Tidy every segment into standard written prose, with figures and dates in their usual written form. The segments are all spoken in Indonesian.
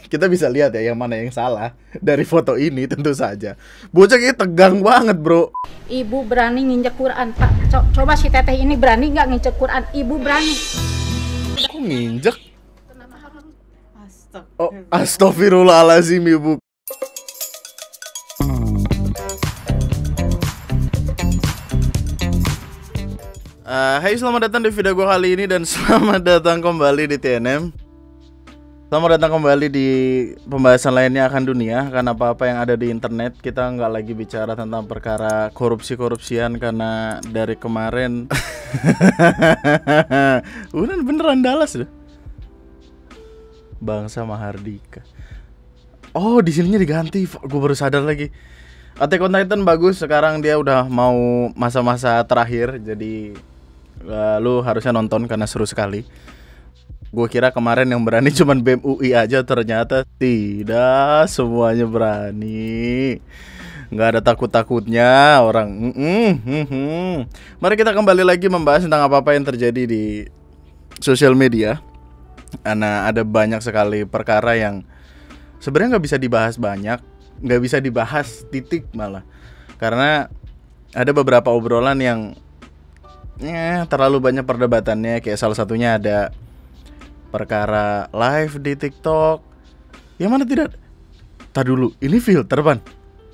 Kita bisa lihat ya yang mana yang salah dari foto ini tentu saja. Bocah ini tegang banget, bro. Ibu berani nginjek Quran, Pak. Coba si teteh ini berani nggak nginjek Quran? Ibu berani. Kok nginjek? Oh, astagfirullahaladzim, ibu. Hai, selamat datang di video gue kali ini dan selamat datang kembali di TNM. Selamat datang kembali di pembahasan lainnya akan dunia. Karena apa-apa yang ada di internet, kita nggak lagi bicara tentang perkara korupsi-korupsian. Karena dari kemarin udah beneran Dallas loh, Bangsa Mahardika. Oh, di sininya diganti. Gue baru sadar lagi. Attack on Titan bagus. Sekarang dia udah mau masa-masa terakhir. Jadi lu harusnya nonton karena seru sekali. Gue kira kemarin yang berani cuman BEM UI aja, ternyata tidak semuanya berani. Nggak ada takut-takutnya orang. Mari kita kembali lagi membahas tentang apa-apa yang terjadi di sosial media. Karena ada banyak sekali perkara yang sebenarnya nggak bisa dibahas banyak, nggak bisa dibahas titik malah. Karena ada beberapa obrolan yang terlalu banyak perdebatannya. Kayak salah satunya ada perkara live di TikTok. Yang mana tidak? Tar dulu, ini filter, Pan.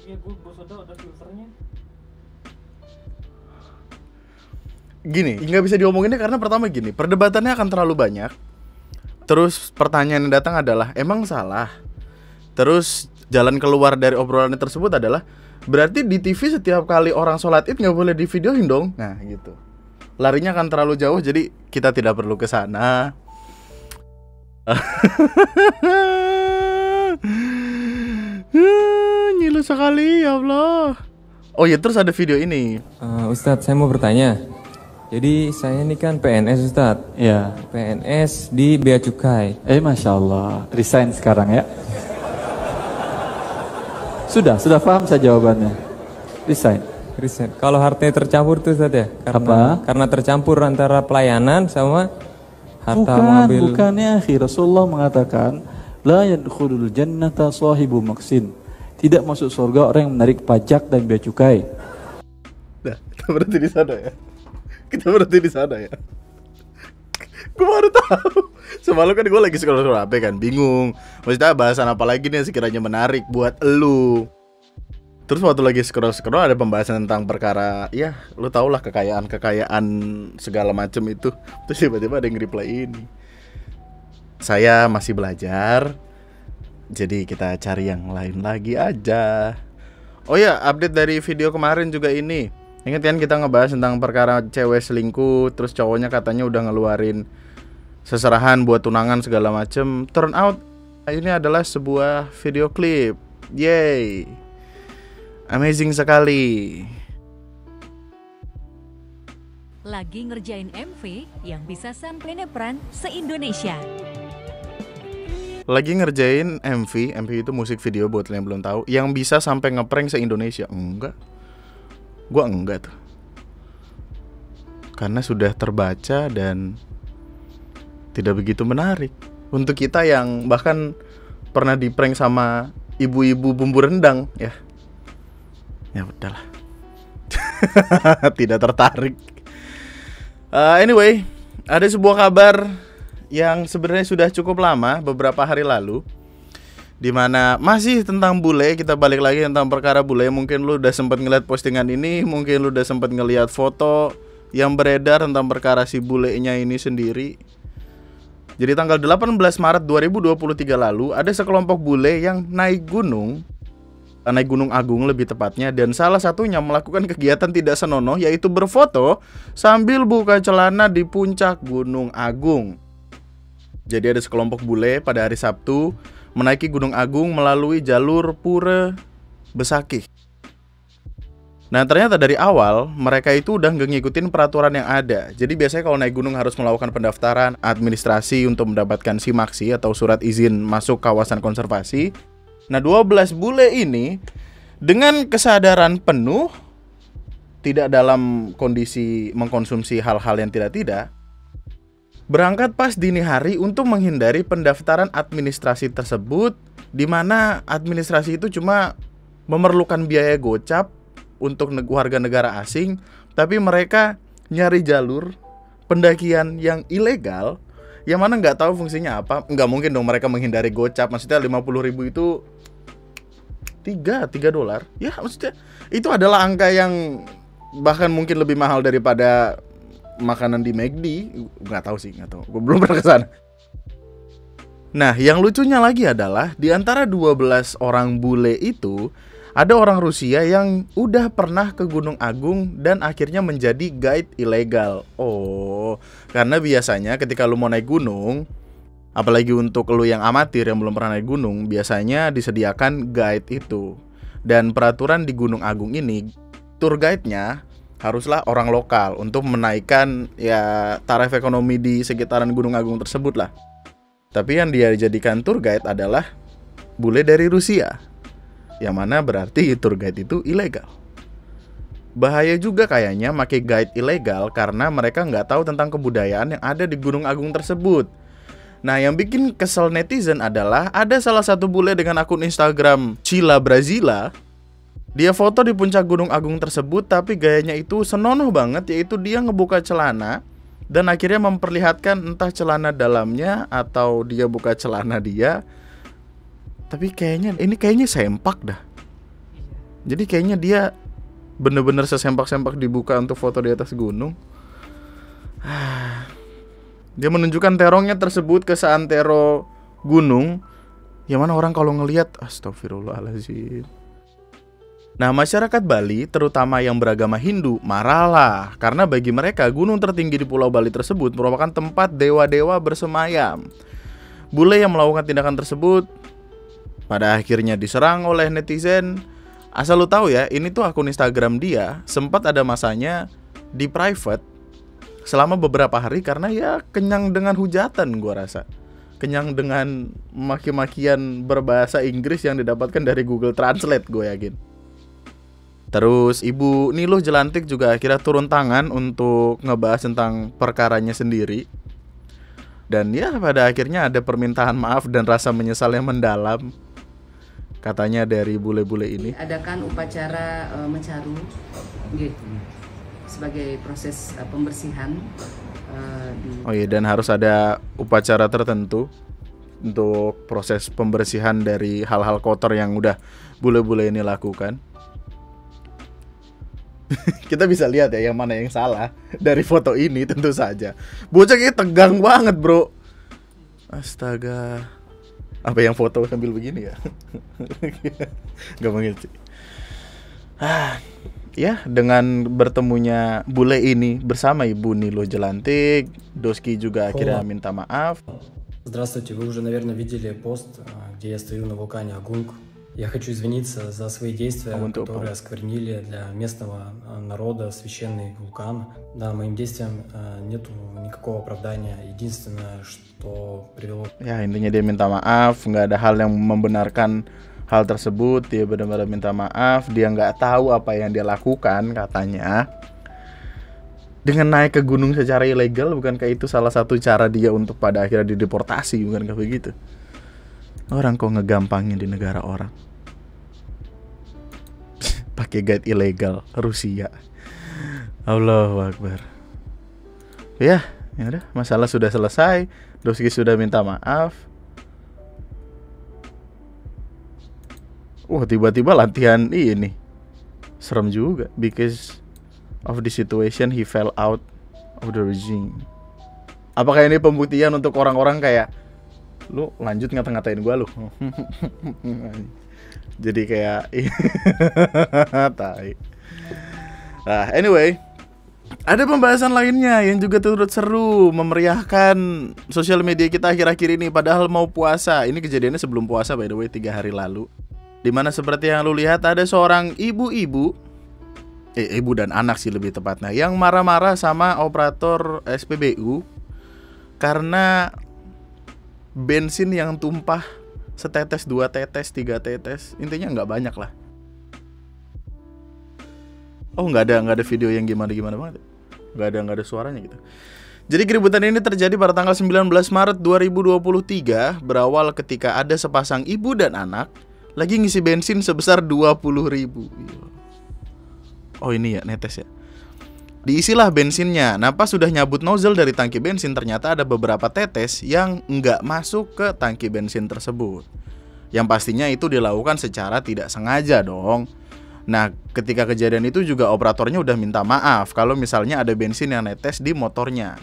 Iya, gue sudah ada filternya. Gini, nggak bisa diomonginnya karena pertama gini, perdebatannya akan terlalu banyak. Terus pertanyaan yang datang adalah, emang salah? Terus jalan keluar dari obrolan tersebut adalah, berarti di TV setiap kali orang sholat id nggak boleh di videoin dong? Nah gitu. Larinya akan terlalu jauh, jadi kita tidak perlu ke sana. Nyilu sekali, ya Allah. Oh ya, terus ada video ini. Ustadz, saya mau bertanya. Jadi saya ini kan PNS, Ustadz. Ya. PNS di Bea Cukai. Masya Allah, resign sekarang ya. Sudah paham saya jawabannya. Resign. Kalau hartanya tercampur tuh, Ustadz ya? Karena tercampur antara pelayanan sama harta mengambil. Bukannya Rasulullah mengatakan la yadkhulul jannata sahibu maksin. Tidak masuk surga orang yang menarik pajak dan bea cukai. Nah, kita berhenti di sana ya. Gue baru tahu. Semalam kan gue lagi scroll HP kan, bingung. Maksudnya bahasan apa lagi nih yang sekiranya menarik buat elu. Terus waktu lagi scroll ada pembahasan tentang perkara, ya lu tau lah, kekayaan segala macem itu. Terus tiba-tiba ada yang reply ini. Saya masih belajar, jadi kita cari yang lain lagi aja. Oh ya, update dari video kemarin juga ini. Ingat kan kita ngebahas tentang perkara cewek selingkuh, terus cowoknya katanya udah ngeluarin seserahan buat tunangan segala macem. Turn out ini adalah sebuah video klip. Yay, amazing sekali. Lagi ngerjain MV yang bisa sampai nepran se-Indonesia. Lagi ngerjain MV itu musik video buat yang belum tahu, yang bisa sampai ngeprank se-Indonesia. Enggak. Gua enggak tuh. Karena sudah terbaca dan tidak begitu menarik untuk kita yang bahkan pernah di-prank sama ibu-ibu bumbu rendang ya. Ya udahlah. Tidak tertarik. Anyway, ada sebuah kabar yang sebenarnya sudah cukup lama, beberapa hari lalu, dimana masih tentang bule. Kita balik lagi tentang perkara bule. Mungkin lu udah sempat ngeliat postingan ini, mungkin lu udah sempat ngeliat foto yang beredar tentang perkara si bulenya ini sendiri. Jadi tanggal 18 Maret 2023 lalu, ada sekelompok bule yang naik Gunung Agung lebih tepatnya, dan salah satunya melakukan kegiatan tidak senonoh, yaitu berfoto sambil buka celana di puncak Gunung Agung. Jadi ada sekelompok bule pada hari Sabtu menaiki Gunung Agung melalui jalur Pura Besakih. Nah, ternyata dari awal mereka itu udah nggak ngikutin peraturan yang ada. Jadi biasanya kalau naik gunung harus melakukan pendaftaran administrasi untuk mendapatkan SIMAKSI atau surat izin masuk kawasan konservasi. Nah, 12 bule ini dengan kesadaran penuh, tidak dalam kondisi mengkonsumsi hal-hal yang tidak, berangkat pas dini hari untuk menghindari pendaftaran administrasi tersebut, di mana administrasi itu cuma memerlukan biaya gocap untuk warga negara asing, tapi mereka nyari jalur pendakian yang ilegal, yang mana nggak tahu fungsinya apa. Nggak mungkin dong mereka menghindari gocap. Maksudnya 50.000 itu $3 ya, maksudnya itu adalah angka yang bahkan mungkin lebih mahal daripada makanan di McD. Nggak tahu sih, nggak tahu, gue belum pernah kesana. Nah, yang lucunya lagi adalah di antara 12 orang bule itu ada orang Rusia yang udah pernah ke Gunung Agung dan akhirnya menjadi guide ilegal. Oh, karena biasanya ketika lu mau naik gunung, apalagi untuk lu yang amatir yang belum pernah naik gunung, biasanya disediakan guide itu. Dan peraturan di Gunung Agung ini, tour guide-nya haruslah orang lokal untuk menaikkan ya taraf ekonomi di sekitaran Gunung Agung tersebut lah. Tapi yang dia dijadikan tour guide adalah bule dari Rusia, yang mana berarti tour guide itu ilegal. Bahaya juga kayaknya pakai guide ilegal karena mereka nggak tahu tentang kebudayaan yang ada di Gunung Agung tersebut. Nah, yang bikin kesel netizen adalah ada salah satu bule dengan akun Instagram Cila Brazila. Dia foto di puncak Gunung Agung tersebut, tapi gayanya itu senonoh banget, yaitu dia ngebuka celana dan akhirnya memperlihatkan entah celana dalamnya atau dia buka celana dia. Tapi kayaknya sempak dah. Jadi kayaknya dia bener-bener sesempak-sempak dibuka untuk foto di atas gunung. Dia menunjukkan terongnya tersebut ke seantero gunung, yang mana orang kalau ngelihat, astagfirullahaladzim. Nah, masyarakat Bali, terutama yang beragama Hindu, marahlah karena bagi mereka gunung tertinggi di Pulau Bali tersebut merupakan tempat dewa-dewa bersemayam. Bule yang melakukan tindakan tersebut pada akhirnya diserang oleh netizen. Asal lu tahu ya, ini tuh akun Instagram dia sempat ada masanya di private selama beberapa hari karena ya kenyang dengan hujatan, gua rasa. Kenyang dengan maki-makian berbahasa Inggris yang didapatkan dari Google Translate, gue yakin. Terus Ibu Niluh Jelantik juga akhirnya turun tangan untuk ngebahas tentang perkaranya sendiri. Dan ya pada akhirnya ada permintaan maaf dan rasa menyesal yang mendalam, katanya dari bule-bule ini. Adakan upacara mencaru sebagai proses pembersihan. Oh iya, dan harus ada upacara tertentu untuk proses pembersihan dari hal-hal kotor yang udah bule-bule ini lakukan. Kita bisa lihat ya yang mana yang salah dari foto ini tentu saja. Bocah kayaknya tegang banget, bro. Astaga. Apa yang foto sambil begini ya? Gak mengerti. Ya, dengan bertemunya bule ini bersama Ibu Niluh Jelantik, Doski juga akhirnya minta maaf. Здравствуйте, вы уже, наверное, видели пост, где я стою на вулкане Агунг. Я хочу извиниться за свои действия, которые осквернили для местного народа священный вулкан. Да, моим действиям нету никакого оправдания. Единственное, что привело... Ya, intinya dia minta maaf, nggak ada hal yang membenarkan hal tersebut. Dia benar-benar minta maaf. Dia nggak tahu apa yang dia lakukan, katanya. Dengan naik ke gunung secara ilegal, bukankah itu salah satu cara dia untuk pada akhirnya dideportasi, bukankah begitu? Orang kok ngegampangin di negara orang. Pakai guide ilegal Rusia. Allahu Akbar. Ya udah, masalah sudah selesai. Doski sudah minta maaf. Tiba-tiba latihan ini. Serem juga. Because of the situation he fell out of the regime. Apakah ini pembuktian untuk orang-orang kayak lu lanjut ngata-ngatain gua lu? Jadi kayak tai. Nah, anyway, ada pembahasan lainnya yang juga turut seru memeriahkan sosial media kita akhir-akhir ini. Padahal mau puasa. Ini kejadiannya sebelum puasa, by the way, 3 hari lalu. Dimana seperti yang lu lihat ada seorang ibu dan anak sih lebih tepatnya, yang marah-marah sama operator SPBU karena bensin yang tumpah setetes, 2 tetes, 3 tetes, intinya nggak banyak lah. Nggak ada video yang gimana banget, nggak ada suaranya gitu. Jadi keributan ini terjadi pada tanggal 19 Maret 2023, berawal ketika ada sepasang ibu dan anak lagi ngisi bensin sebesar 20.000. Oh ini ya, netes ya. Diisilah bensinnya. Nah pas sudah nyabut nozzle dari tangki bensin, ternyata ada beberapa tetes yang nggak masuk ke tangki bensin tersebut. Yang pastinya itu dilakukan secara tidak sengaja dong. Nah ketika kejadian itu juga operatornya udah minta maaf kalau misalnya ada bensin yang netes di motornya.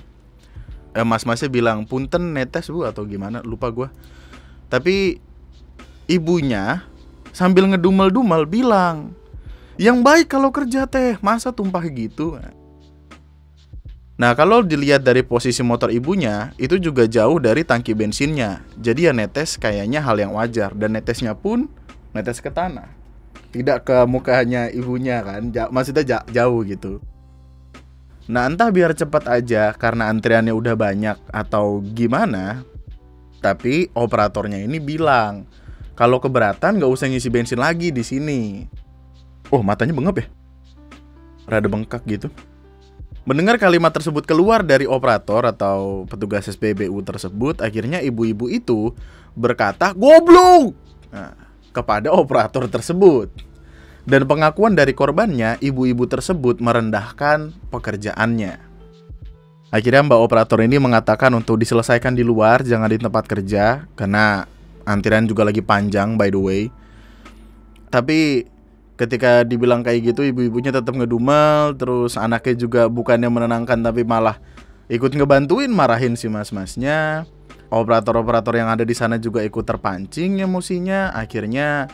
Mas-masnya bilang punten netes bu atau gimana, lupa gue. Tapi ibunya sambil ngedumel-dumel bilang, yang baik kalau kerja teh, masa tumpah gitu. Nah kalau dilihat dari posisi motor ibunya, itu juga jauh dari tangki bensinnya. Jadi ya netes kayaknya hal yang wajar. Dan netesnya pun netes ke tanah, tidak ke mukanya ibunya kan, maksudnya jauh gitu. Nah entah biar cepat aja karena antriannya udah banyak atau gimana, tapi operatornya ini bilang kalau keberatan nggak usah ngisi bensin lagi di sini. Oh matanya bengap ya, rada bengkak gitu. Mendengar kalimat tersebut keluar dari operator atau petugas SPBU tersebut, akhirnya ibu-ibu itu berkata goblok kepada operator tersebut. Dan pengakuan dari korbannya, ibu-ibu tersebut merendahkan pekerjaannya. Akhirnya mbak operator ini mengatakan untuk diselesaikan di luar, jangan di tempat kerja, karena antrian juga lagi panjang by the way. Tapi ketika dibilang kayak gitu, ibu-ibunya tetap ngedumel. Terus anaknya juga bukannya menenangkan, tapi malah ikut ngebantuin marahin si mas-masnya. Operator-operator yang ada di sana juga ikut terpancing emosinya. Akhirnya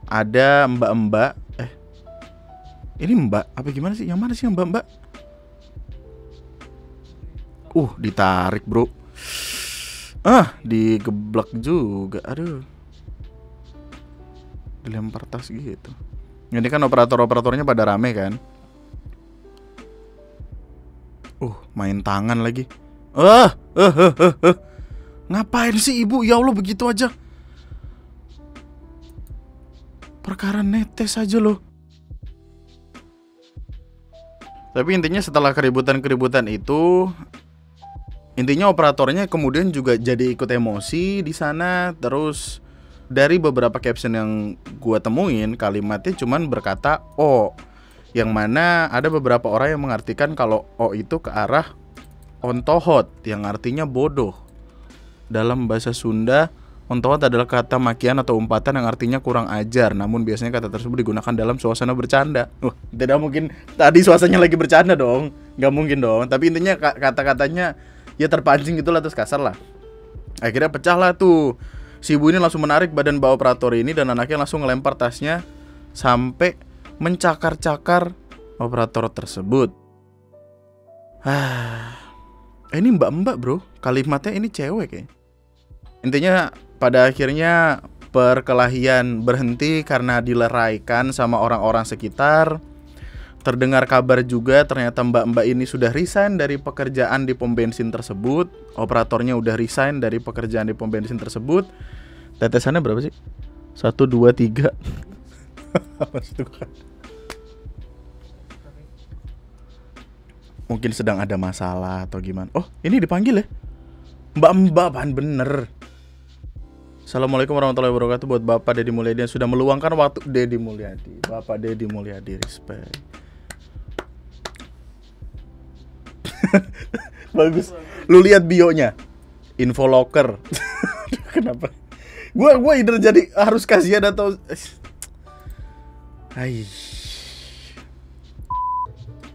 ada mbak-mbak, ini mbak apa gimana sih? Yang mana sih yang mbak-mbak? Ditarik bro. Digeblek juga. Aduh, dilempar tas gitu. Ini kan operator-operatornya pada rame kan. Main tangan lagi. Ngapain sih ibu? Ya Allah begitu aja. Perkara netes aja loh. Tapi intinya setelah keributan-keributan itu, intinya operatornya kemudian juga jadi ikut emosi di sana. Terus dari beberapa caption yang gua temuin, kalimatnya cuman berkata "oh", yang mana ada beberapa orang yang mengartikan kalau "oh" itu ke arah ontohot, yang artinya bodoh. Dalam bahasa Sunda, ontohot adalah kata makian atau umpatan yang artinya kurang ajar. Namun biasanya kata tersebut digunakan dalam suasana bercanda. Tidak mungkin tadi suasananya lagi bercanda dong, nggak mungkin dong. Tapi intinya kata-katanya ya terpancing gitulah, terus kasar lah. Akhirnya pecah lah tuh. Si ibu ini langsung menarik badan mbak operator ini dan anaknya langsung ngelempar tasnya sampai mencakar-cakar operator tersebut. Ini mbak-mbak bro, kalimatnya ini cewek ya. Intinya pada akhirnya perkelahian berhenti karena dileraikan sama orang-orang sekitar. Terdengar kabar juga ternyata mbak-mbak ini sudah resign dari pekerjaan di pom bensin tersebut. Operatornya udah resign dari pekerjaan di pom bensin tersebut. Tetesannya berapa sih? 1, 2, 3. Mungkin sedang ada masalah atau gimana. Ini dipanggil ya? Mbak-mbak apaan bener. Assalamualaikum warahmatullahi wabarakatuh buat Bapak Deddy Mulyadi yang sudah meluangkan waktu. Deddy Mulyadi, Bapak Deddy Mulyadi, respect. Bagus. Lu lihat bionya, info locker. Kenapa? Gua either jadi harus kasihan atau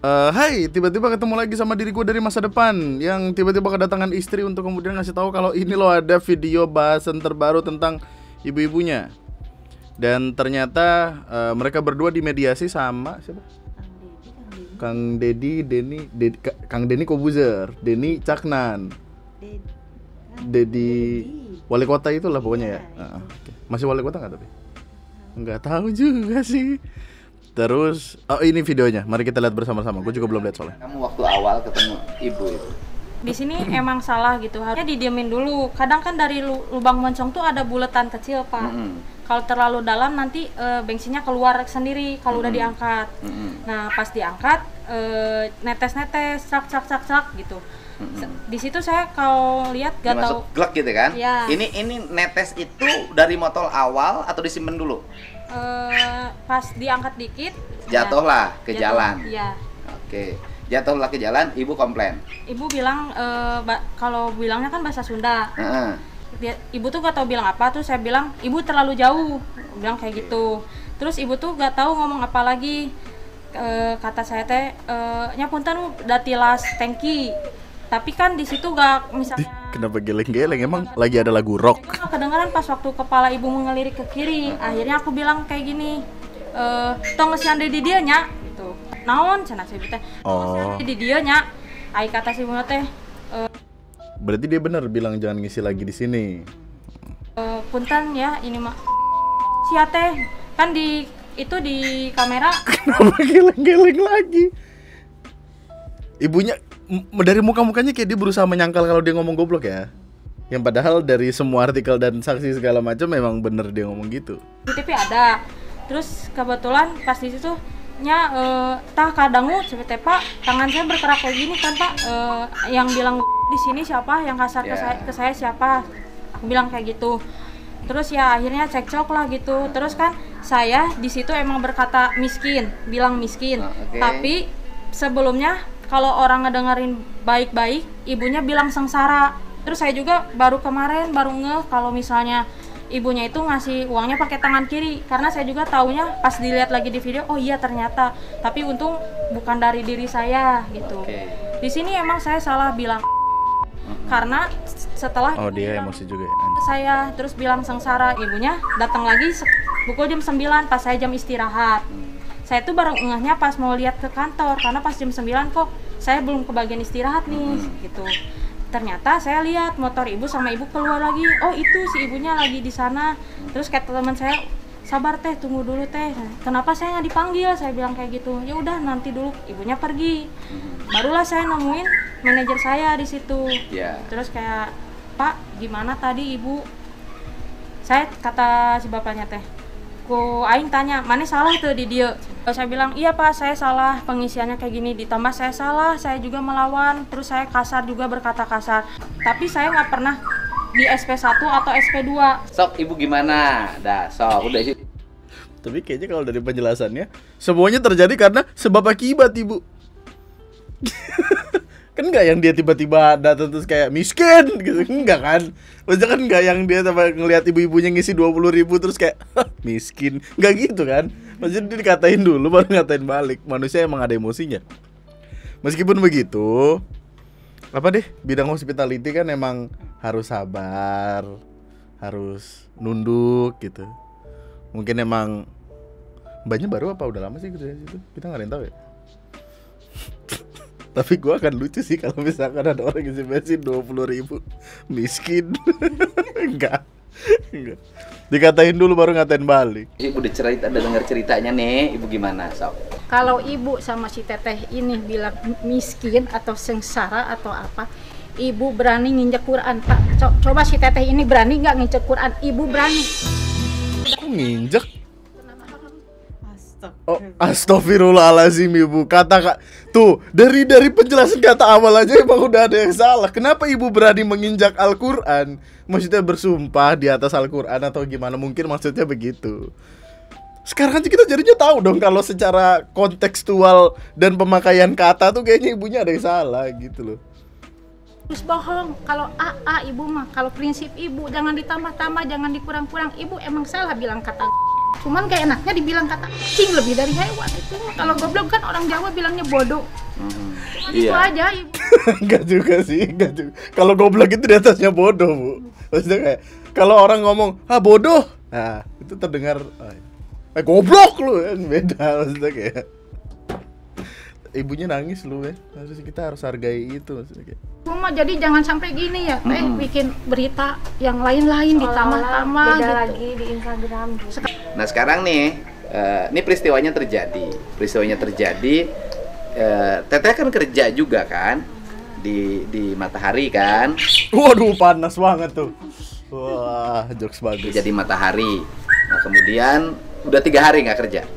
Hai, tiba-tiba ketemu lagi sama diri gue dari masa depan yang tiba-tiba kedatangan istri untuk kemudian ngasih tahu kalau ini loh ada video bahasan terbaru tentang ibu-ibunya. Dan ternyata mereka berdua dimediasi sama siapa? Kang Deddy Kang Denny Kobuzer, Denny Caknan, Deddy wali kota itulah pokoknya ya. Masih wali kota nggak tapi? Nggak tahu juga sih. Terus, ini videonya. Mari kita lihat bersama-sama. Gue juga belum lihat soalnya. Kamu waktu awal ketemu ibu itu? Di sini emang salah gitu. Harusnya didiemin dulu. Kadang kan dari lubang moncong tuh ada buletan kecil, Pak. Kalau terlalu dalam nanti bensinnya keluar sendiri kalau udah diangkat. Nah, pas diangkat netes-netes, cak gitu. Di situ saya kalau lihat gak Masuk tahu. glek gitu kan? Iya. Ini netes itu dari botol awal atau disimpan dulu? Pas diangkat dikit Jatuhlah ke jatuh. jalan. Iya. Oke. Jatuhlah ke jalan, ibu komplain. Ibu bilang kalau bilangnya kan bahasa Sunda. Heeh. Ibu tuh gak tahu bilang apa, tuh saya bilang ibu terlalu jauh, bilang kayak gitu. Terus ibu tuh gak tahu ngomong apa lagi. Kata saya teh nyapunten datilas tangki. Tapi kan di situ gak misalnya Kenapa geleng-geleng? Emang lagi ada lagu rock? kedengaran pas waktu kepala ibu mengelirik ke kiri. Akhirnya aku bilang kayak gini, tong ngesiande di dia nya gitu. Naon cenah saya teh. Oh. Di dia nya. Ai kata si ibu teh Berarti dia benar bilang jangan ngisi lagi di sini. punten ya ini mah sia teh kan di itu di kamera. Kenapa geleng-geleng lagi? Ibunya dari muka-mukanya kayak dia berusaha menyangkal kalau dia ngomong goblok ya. Yang padahal dari semua artikel dan saksi segala macam memang bener dia ngomong gitu. Di TV ada. Terus kebetulan pas di situ nya tah kadangu cepet Pak, tangan saya bergerak kayak gini kan Pak. Yang bilang di sini siapa, yang kasar ke saya siapa? Aku bilang kayak gitu. Terus ya akhirnya cekcok lah gitu. Terus kan saya di situ emang berkata miskin, bilang miskin. Tapi sebelumnya kalau orang ngedengerin baik-baik, ibunya bilang sengsara. Terus saya juga baru kemarin baru ngeh kalau misalnya ibunya itu ngasih uangnya pakai tangan kiri, karena saya juga taunya pas dilihat lagi di video, oh iya ternyata. Tapi untung bukan dari diri saya gitu. Di sini emang saya salah bilang karena setelah dia emosi juga ya. Saya terus bilang sengsara, ibunya datang lagi pukul jam 9 pas saya jam istirahat. Saya tuh baru ngehnya pas mau lihat ke kantor, karena pas jam 9 kok saya belum kebagian istirahat nih gitu. Ternyata saya lihat motor ibu sama ibu keluar lagi. Oh itu si ibunya lagi di sana. Terus kata teman saya, sabar teh, tunggu dulu teh. Kenapa saya nggak dipanggil? Saya bilang kayak gitu. Ya udah nanti dulu, ibunya pergi. Barulah saya nemuin manajer saya di situ. Terus kayak, Pak, gimana tadi ibu? Saya kata si bapaknya teh, ku aing tanya, mana salah tuh di dia? Saya bilang, iya Pak, saya salah, pengisiannya kayak gini. Ditambah saya salah, saya juga melawan. Terus saya kasar juga, berkata kasar. Tapi saya nggak pernah di SP1 atau SP2. Sok, ibu gimana? Dah, sok, udah sih. Tapi kayaknya kalau dari penjelasannya, semuanya terjadi karena sebab akibat ibu. Kan nggak yang dia tiba-tiba datang terus kayak miskin gitu, enggak kan? Maksudnya kan nggak yang dia ngelihat ibu-ibunya ngisi 20.000 terus kayak miskin, nggak gitu kan? Maksudnya dia dikatain dulu baru ngatain balik. Manusia emang ada emosinya. Meskipun begitu, apa deh, bidang hospitality kan emang harus sabar, harus nunduk gitu. Mungkin emang mbaknya baru apa udah lama sih kerja di situ? Kita nggak ada yang tahu ya. Tapi gue akan lucu sih kalau misalkan ada orang isi bensin 20.000 miskin. Enggak. Dikatain dulu baru ngatain balik. Ibu udah dengar ceritanya nih, ibu gimana, Sok? Kalau ibu sama si teteh ini bilang miskin atau sengsara atau apa, ibu berani nginjek Quran, Pak. Coba si teteh ini berani nggak nginjek Quran? Ibu berani. Kok nginjek? Oh, astagfirullahaladzim ibu. Kata tuh dari penjelasan kata awal aja emang udah ada yang salah. Kenapa ibu berani menginjak Al-Quran? Maksudnya bersumpah di atas Al-Quran atau gimana? Mungkin maksudnya begitu. Sekarang aja kita jadinya tahu dong kalau secara kontekstual dan pemakaian kata tuh kayaknya ibunya ada yang salah gitu loh. Terus bohong. Kalau ibu mah, kalau prinsip ibu jangan ditambah-tambah, jangan dikurang-kurang. Ibu emang salah bilang kata. Cuman kayak enaknya dibilang kata cing lebih dari hewan itu. Kalau goblok kan orang Jawa bilangnya bodoh. Itu aja ibu. Enggak juga sih, enggak juga. Kalau goblok itu di atasnya bodoh, Bu. Maksudnya kayak kalau orang ngomong, bodoh." Nah, itu terdengar goblok lu kan beda maksudnya kayak. Ibunya nangis lu ya. Kita harus hargai itu maksudnya kayak. Cuma jadi jangan sampai gini ya, bikin berita yang lain-lain ditambah-tambah gitu. Lagi di Instagram gitu. Nah sekarang nih, ini peristiwanya terjadi. Teteh kan kerja juga kan di Matahari kan. Waduh panas banget tuh. Wah jokes bagus. Jadi Matahari. Nah kemudian udah 3 hari nggak kerja.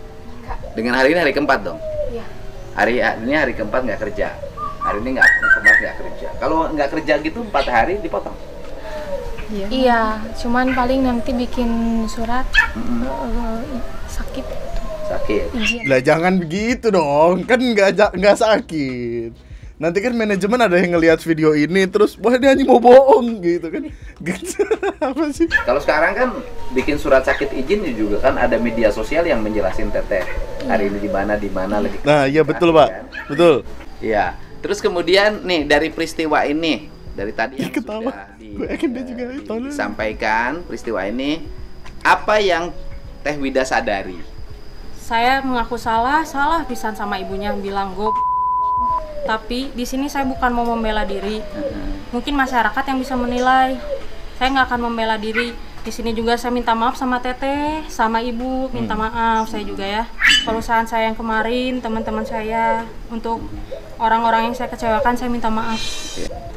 Dengan hari ini hari keempat dong. Iya. Hari ini hari keempat nggak kerja. Hari ini nggak. nggak kerja. Kalau nggak kerja gitu 4 hari dipotong. Iya, cuman paling nanti bikin surat sakit. Sakit. Lah jangan begitu dong, kan nggak sakit. Nanti kan manajemen ada yang ngelihat video ini terus wah dia hanya mau bohong gitu kan. Gitu. Apa sih? Kalau sekarang kan bikin surat sakit izin juga kan ada media sosial yang menjelasin Teteh hari ini di mana lagi. Nah, iya betul, Pak. Kan? Betul. Iya. Terus kemudian nih dari peristiwa ini, dari tadi yang Ketawa. sudah disampaikan peristiwa ini, apa yang Teh Wida sadari? Saya mengaku salah pisan sama ibunya, bilang gue. Tapi di sini saya bukan mau membela diri. Mungkin masyarakat yang bisa menilai. Saya nggak akan membela diri. Di sini juga saya minta maaf sama Teteh, sama Ibu, minta maaf saya juga ya. Perusahaan saya yang kemarin, teman-teman saya, untuk orang-orang yang saya kecewakan saya minta maaf.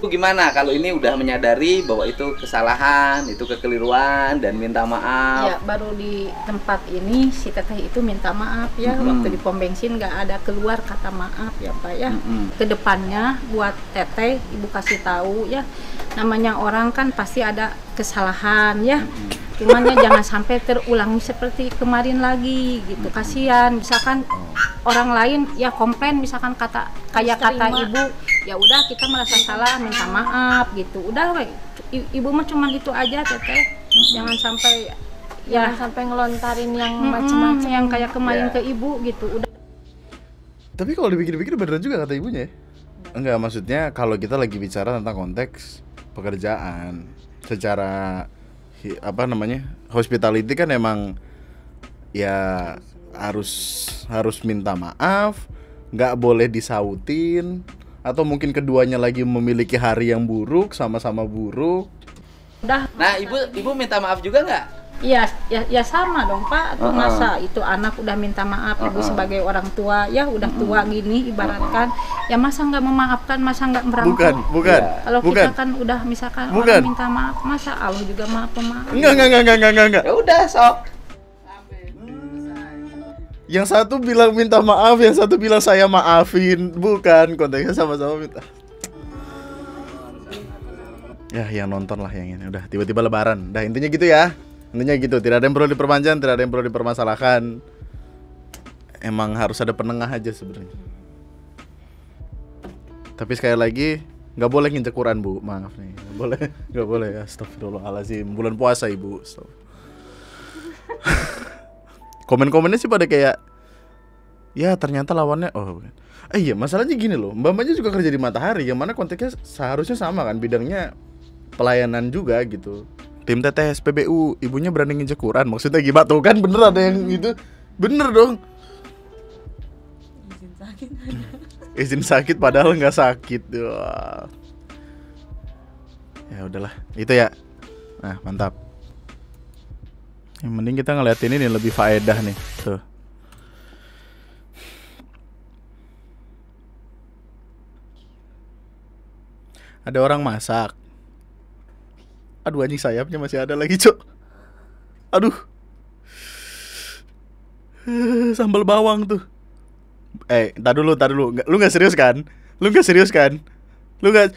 Gimana kalau ini udah menyadari bahwa itu kesalahan, itu kekeliruan dan minta maaf? Ya, baru di tempat ini si Teteh itu minta maaf ya. Waktu di pom bensin nggak ada keluar kata maaf ya Pak ya. Kedepannya buat Teteh Ibu kasih tahu ya, namanya orang kan pasti ada kesalahan ya. Cuman ya jangan sampai terulangi seperti kemarin lagi gitu. Kasihan misalkan orang lain ya komplain misalkan kata ibu, ya udah kita merasa salah minta maaf gitu. Udah we, ibu mah cuma itu aja Teteh. Jangan sampai ngelontarin yang macam-macam yang kayak kemarin ke ibu gitu. Udah. Tapi kalau dipikir-pikir beneran juga kata ibunya ya? Enggak, maksudnya kalau kita lagi bicara tentang konteks pekerjaan secara hospitality kan emang ya harus minta maaf, nggak boleh disautin, atau mungkin keduanya lagi memiliki hari yang buruk, sama-sama buruk. Udah. Nah, ibu minta maaf juga nggak? Ya sama dong Pak. Tuh masa itu anak udah minta maaf, ibu sebagai orang tua ya udah tua gini ibaratkan, ya masa nggak memaafkan, masa nggak merangkul? Bukan. Kalau kita kan udah misalkan orang minta maaf, masa Allah juga maaf pemaaf? Enggak. Ya udah sok. Yang satu bilang minta maaf, yang satu bilang saya maafin, bukan, konteksnya sama-sama minta. Ya, yang nonton lah yang ini. Udah tiba-tiba lebaran. Dah intinya gitu ya. Intinya gitu, tidak ada yang perlu diperpanjang, tidak ada yang perlu dipermasalahkan. Emang harus ada penengah aja sebenarnya. Tapi sekali lagi, nggak boleh nginjek Quran Bu, maaf nih, nggak boleh. Astagfirullahaladzim, bulan puasa Ibu. Komen-komennya sih pada kayak, ya ternyata lawannya, oh bukan. Iya, masalahnya gini loh, mbak-mbaknya juga kerja di Matahari, yang mana konteksnya seharusnya sama kan, bidangnya pelayanan juga gitu. Tim Teteh SPBU, ibunya berani nginjek Quran, maksudnya gimana tuh kan, bener ada yang gitu, bener dong. Izin sakit aja. Izin sakit padahal nggak sakit. Wah. Ya udahlah, itu ya. Nah mantap. Yang mending kita ngeliatin ini lebih faedah nih, tuh. Ada orang masak. Aduh anjing, sayapnya masih ada lagi Cok. Aduh. Sambal bawang tuh. Tar dulu. Lu gak serius kan? Lu gak